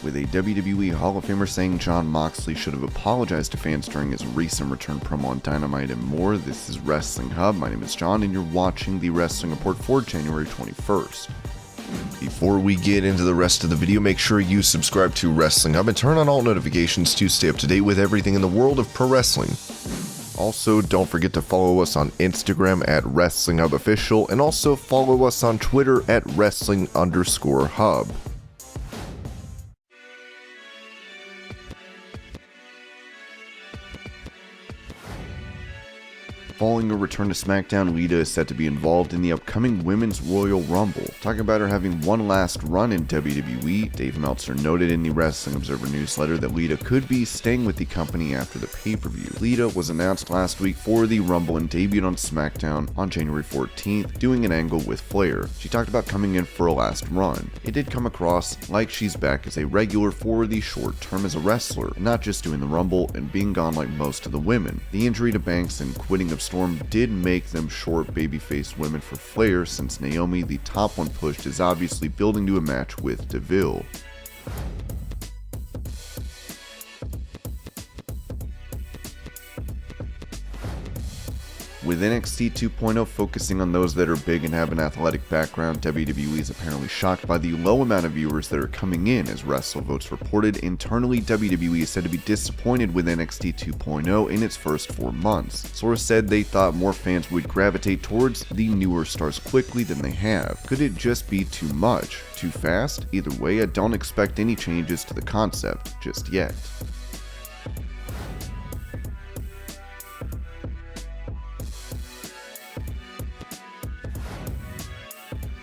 with a WWE Hall of Famer saying Jon Moxley should have apologized to fans during his recent return promo on Dynamite and more. This is Wrestling Hub. My name is John, and you're watching the Wrestling Report for January 21st. Before we get into the rest of the video, make sure you subscribe to Wrestling Hub and turn on all notifications to stay up to date with everything in the world of pro wrestling. Also, don't forget to follow us on Instagram at WrestlingHubOfficial and also follow us on Twitter at Wrestling_Hub. Following her return to SmackDown, Lita is set to be involved in the upcoming Women's Royal Rumble. Talking about her having one last run in WWE, Dave Meltzer noted in the Wrestling Observer newsletter that Lita could be staying with the company after the pay-per-view. Lita was announced last week for the Rumble and debuted on SmackDown on January 14th, doing an angle with Flair. She talked about coming in for a last run. It did come across like she's back as a regular for the short term as a wrestler, and not just doing the Rumble and being gone like most of the women. The injury to Banks and quitting of Storm did make them short babyface women for Flair, since Naomi, the top one pushed, is obviously building to a match with Deville. With NXT 2.0 focusing on those that are big and have an athletic background, WWE is apparently shocked by the low amount of viewers that are coming in. As WrestleVotes reported, internally WWE is said to be disappointed with NXT 2.0 in its first 4 months. Sources said they thought more fans would gravitate towards the newer stars quickly than they have. Could it just be too much? Too fast? Either way, I don't expect any changes to the concept just yet.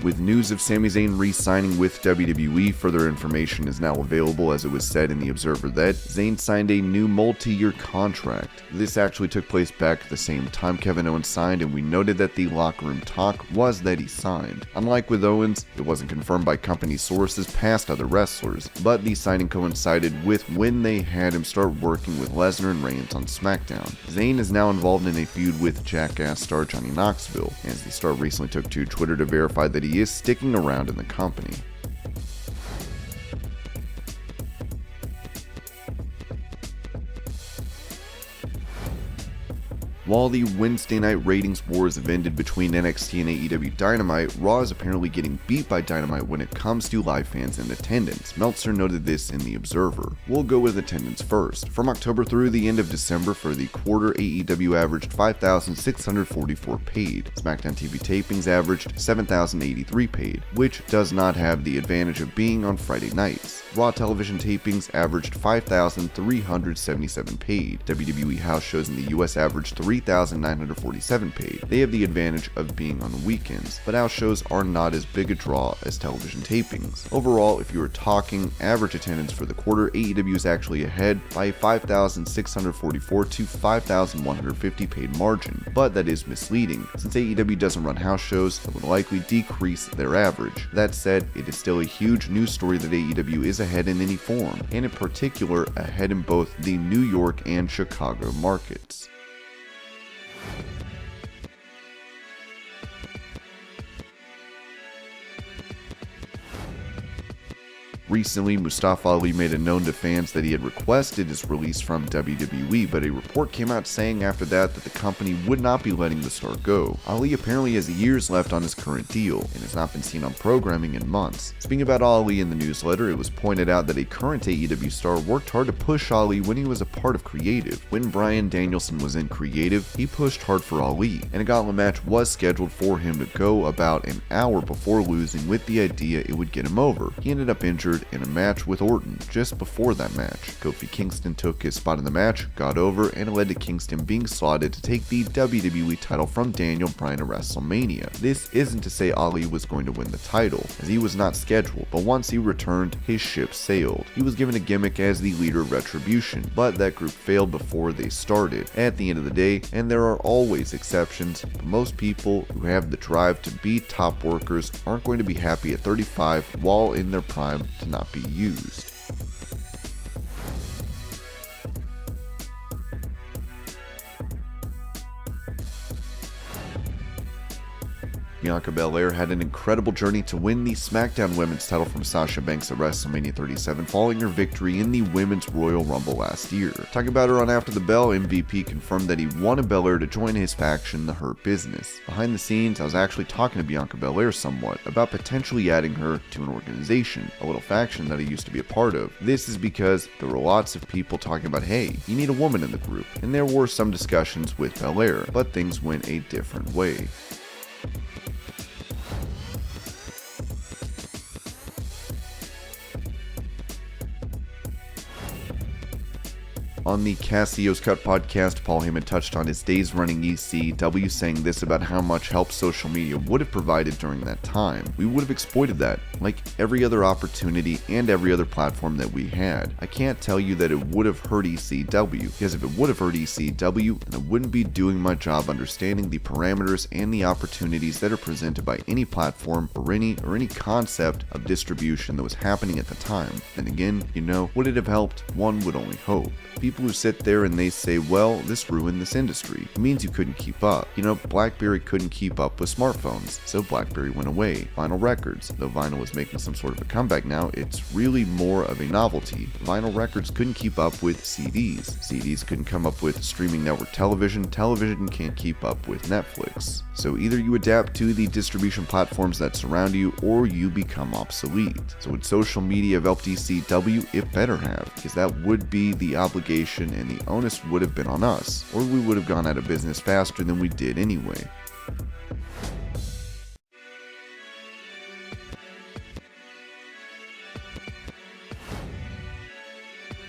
With news of Sami Zayn re-signing with WWE, further information is now available, as it was said in the Observer that Zayn signed a new multi-year contract. This actually took place back at the same time Kevin Owens signed, and we noted that the locker room talk was that he signed. Unlike with Owens, it wasn't confirmed by company sources past other wrestlers, but the signing coincided with when they had him start working with Lesnar and Reigns on SmackDown. Zayn is now involved in a feud with Jackass star Johnny Knoxville, as the star recently took to Twitter to verify that he is sticking around in the company. While the Wednesday night ratings wars have ended between NXT and AEW Dynamite, Raw is apparently getting beat by Dynamite when it comes to live fans and attendance. Meltzer noted this in The Observer. We'll go with attendance first. From October through the end of December for the quarter, AEW averaged 5,644 paid. SmackDown TV tapings averaged 7,083 paid, which does not have the advantage of being on Friday nights. Raw television tapings averaged 5,377 paid. WWE house shows in the US averaged 3,947 paid. They have the advantage of being on weekends, but house shows are not as big a draw as television tapings. Overall, if you were talking average attendance for the quarter, AEW is actually ahead by a 5,644 to 5,150 paid margin, but that is misleading, since AEW doesn't run house shows that would likely decrease their average. That said, it is still a huge news story that AEW is ahead in any form, and in particular ahead in both the New York and Chicago markets. Recently, Mustafa Ali made it known to fans that he had requested his release from WWE, but a report came out saying after that the company would not be letting the star go. Ali apparently has years left on his current deal, and has not been seen on programming in months. Speaking about Ali in the newsletter, it was pointed out that a current AEW star worked hard to push Ali when he was a part of creative. When Bryan Danielson was in creative, he pushed hard for Ali, and a gauntlet match was scheduled for him to go about an hour before losing, with the idea it would get him over. He ended up injured in a match with Orton just before that match. Kofi Kingston took his spot in the match, got over, and it led to Kingston being slotted to take the WWE title from Daniel Bryan at WrestleMania. This isn't to say Ali was going to win the title, as he was not scheduled, but once he returned, his ship sailed. He was given a gimmick as the leader of Retribution, but that group failed before they started. At the end of the day, and there are always exceptions, but most people who have the drive to be top workers aren't going to be happy at 35 while in their prime to not be used. Bianca Belair had an incredible journey to win the SmackDown Women's title from Sasha Banks at WrestleMania 37 following her victory in the Women's Royal Rumble last year. Talking about her on After the Bell, MVP confirmed that he wanted Belair to join his faction, the Hurt Business. Behind the scenes, I was actually talking to Bianca Belair somewhat about potentially adding her to an organization, a little faction that I used to be a part of. This is because there were lots of people talking about, hey, you need a woman in the group, and there were some discussions with Belair, but things went a different way. On the Casio's Cut podcast, Paul Heyman touched on his days running ECW, saying this about how much help social media would have provided during that time. We would have exploited that, like every other opportunity and every other platform that we had. I can't tell you that it would have hurt ECW, because if it would have hurt ECW, then I wouldn't be doing my job understanding the parameters and the opportunities that are presented by any platform or any concept of distribution that was happening at the time. Then again, would it have helped? One would only hope. People who sit there and they say, well, this ruined this industry. It means you couldn't keep up. BlackBerry couldn't keep up with smartphones, so BlackBerry went away. Vinyl records, though vinyl is making some sort of a comeback now, it's really more of a novelty. Vinyl records couldn't keep up with CDs. CDs couldn't come up with streaming network television. Television can't keep up with Netflix. So either you adapt to the distribution platforms that surround you, or you become obsolete. So would social media have helped ECW? It better have, because that would be the obligation and the onus would have been on us, or we would have gone out of business faster than we did anyway.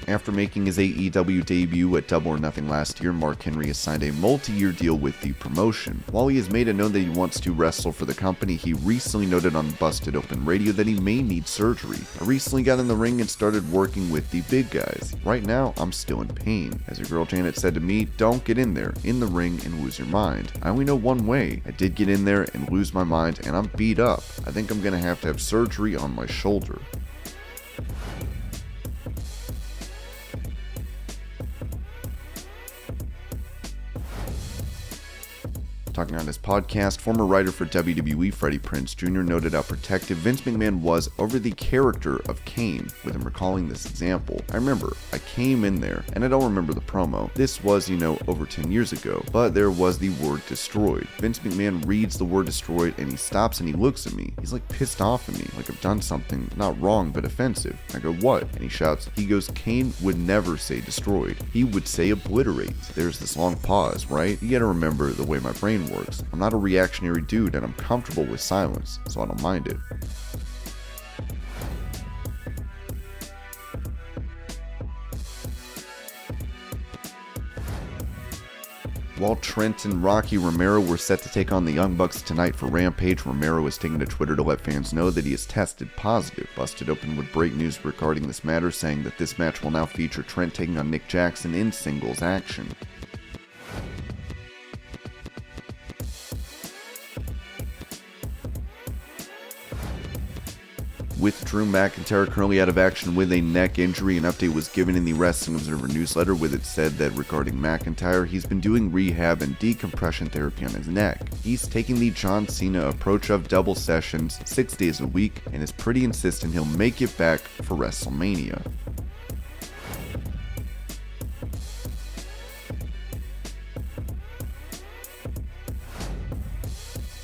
After making his AEW debut at Double or Nothing last year, Mark Henry has signed a multi-year deal with the promotion. While he has made it known that he wants to wrestle for the company, he recently noted on Busted Open Radio that he may need surgery. I recently got in the ring and started working with the big guys. Right now, I'm still in pain. As your girl Janet said to me, don't get in there, in the ring, and lose your mind. I only know one way. I did get in there and lose my mind, and I'm beat up. I think I'm gonna have to have surgery on my shoulder. Talking on his podcast, former writer for WWE Freddie Prinze Jr. noted how protective Vince McMahon was over the character of Kane, with him recalling this example. I remember, I came in there, and I don't remember the promo. This was, over 10 years ago, but there was the word destroyed. Vince McMahon reads the word destroyed, and he stops and he looks at me. He's like pissed off at me, like I've done something, not wrong, but offensive. I go, what? And he shouts, he goes, Kane would never say destroyed. He would say obliterate. There's this long pause, right? You gotta remember the way my brain works. I'm not a reactionary dude and I'm comfortable with silence, so I don't mind it. While Trent and Rocky Romero were set to take on the Young Bucks tonight for Rampage, Romero is taking to Twitter to let fans know that he is tested positive. Busted Open would break news regarding this matter, saying that this match will now feature Trent taking on Nick Jackson in singles action. With Drew McIntyre currently out of action with a neck injury, an update was given in the Wrestling Observer newsletter, with it said that regarding McIntyre, he's been doing rehab and decompression therapy on his neck. He's taking the John Cena approach of double sessions 6 days a week and is pretty insistent he'll make it back for WrestleMania.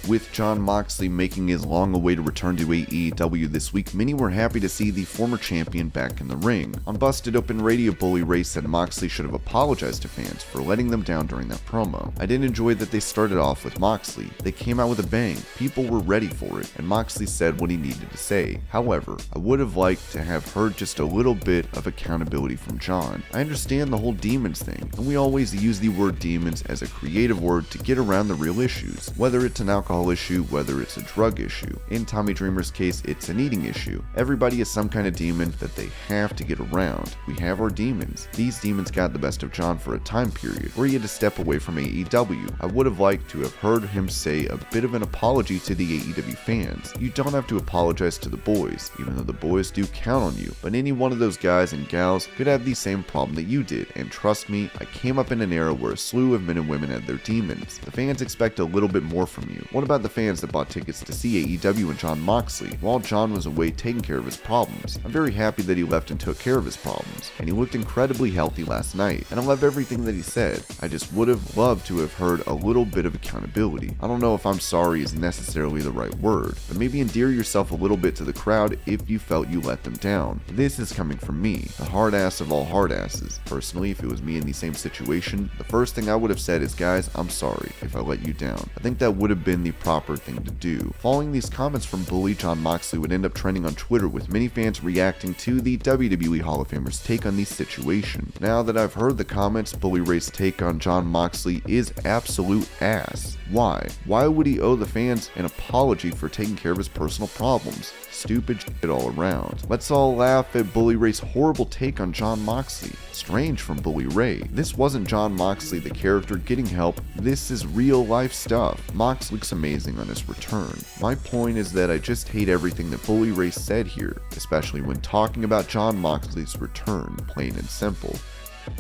With Jon Moxley making his long-awaited return to AEW this week, many were happy to see the former champion back in the ring. On Busted Open Radio, Bully Ray said Moxley should have apologized to fans for letting them down during that promo. I didn't enjoy that they started off with Moxley. They came out with a bang. People were ready for it, and Moxley said what he needed to say. However, I would have liked to have heard just a little bit of accountability from Jon. I understand the whole demons thing, and we always use the word demons as a creative word to get around the real issues, whether it's an alcohol issue, whether it's a drug issue. In Tommy Dreamer's case, it's an eating issue. Everybody has some kind of demon that they have to get around. We have our demons. These demons got the best of Jon for a time period where he had to step away from AEW. I would have liked to have heard him say a bit of an apology to the AEW fans. You don't have to apologize to the boys, even though the boys do count on you, but any one of those guys and gals could have the same problem that you did, and trust me, I came up in an era where a slew of men and women had their demons. The fans expect a little bit more from you. One what about the fans that bought tickets to see AEW and Jon Moxley while Jon was away taking care of his problems? I'm very happy that he left and took care of his problems, and he looked incredibly healthy last night, and I love everything that he said. I just would have loved to have heard a little bit of accountability. I don't know if I'm sorry is necessarily the right word, but maybe endear yourself a little bit to the crowd if you felt you let them down. This is coming from me, the hard ass of all hard asses. Personally, if it was me in the same situation, the first thing I would have said is, guys, I'm sorry if I let you down. I think that would have been the proper thing to do. Following these comments from bully Jon Moxley would end up trending on Twitter, with many fans reacting to the WWE Hall of Famer's take on the situation. Now that I've heard the comments, Bully Ray's take on Jon Moxley is absolute ass. Why? Why would he owe the fans an apology for taking care of his personal problems? Stupid shit all around. Let's all laugh at Bully Ray's horrible take on Jon Moxley. Strange from Bully Ray. This wasn't Jon Moxley the character getting help, this is real life stuff. Mox looks amazing on his return. My point is that I just hate everything that Bully Ray said here, especially when talking about Jon Moxley's return, plain and simple.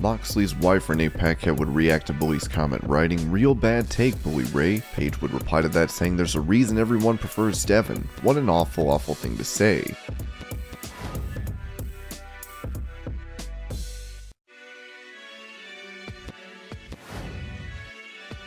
Moxley's wife Renee would react to Bully's comment, writing, "Real bad take, Bully Ray." Paige would reply to that saying, "There's a reason everyone prefers Devin." What an awful, awful thing to say.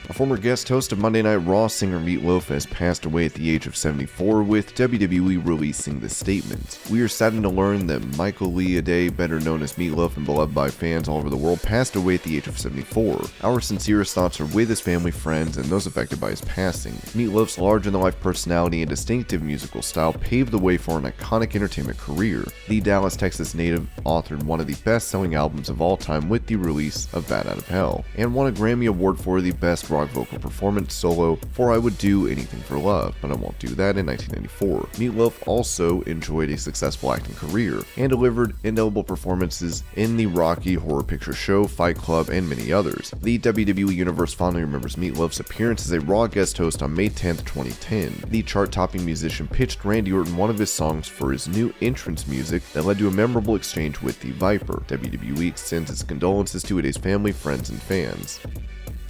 A former guest host of Monday Night Raw, singer Meat Loaf, has passed away at the age of 74, with WWE releasing this statement. "We are saddened to learn that Michael Lee Ade, better known as Meat Loaf and beloved by fans all over the world, passed away at the age of 74. Our sincerest thoughts are with his family, friends, and those affected by his passing. Meat Loaf's larger-than-life personality and distinctive musical style paved the way for an iconic entertainment career. The Dallas, Texas native authored one of the best-selling albums of all time with the release of Bat Out of Hell, and won a Grammy Award for the Best Rock Vocal Performance solo for I Would Do Anything for Love, But I Won't Do That in 1994. Meat Loaf also enjoyed a successful acting career and delivered indelible performances in the Rocky Horror Picture Show, Fight Club, and many others. The WWE Universe fondly remembers Meat Loaf's appearance as a Raw guest host on May 10th, 2010. The chart-topping musician pitched Randy Orton one of his songs for his new entrance music that led to a memorable exchange with the Viper. WWE extends its condolences to Ade's family, friends, and fans.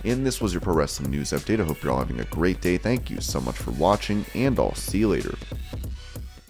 And this was your Pro Wrestling News Update. I hope you're all having a great day. Thank you so much for watching, and I'll see you later.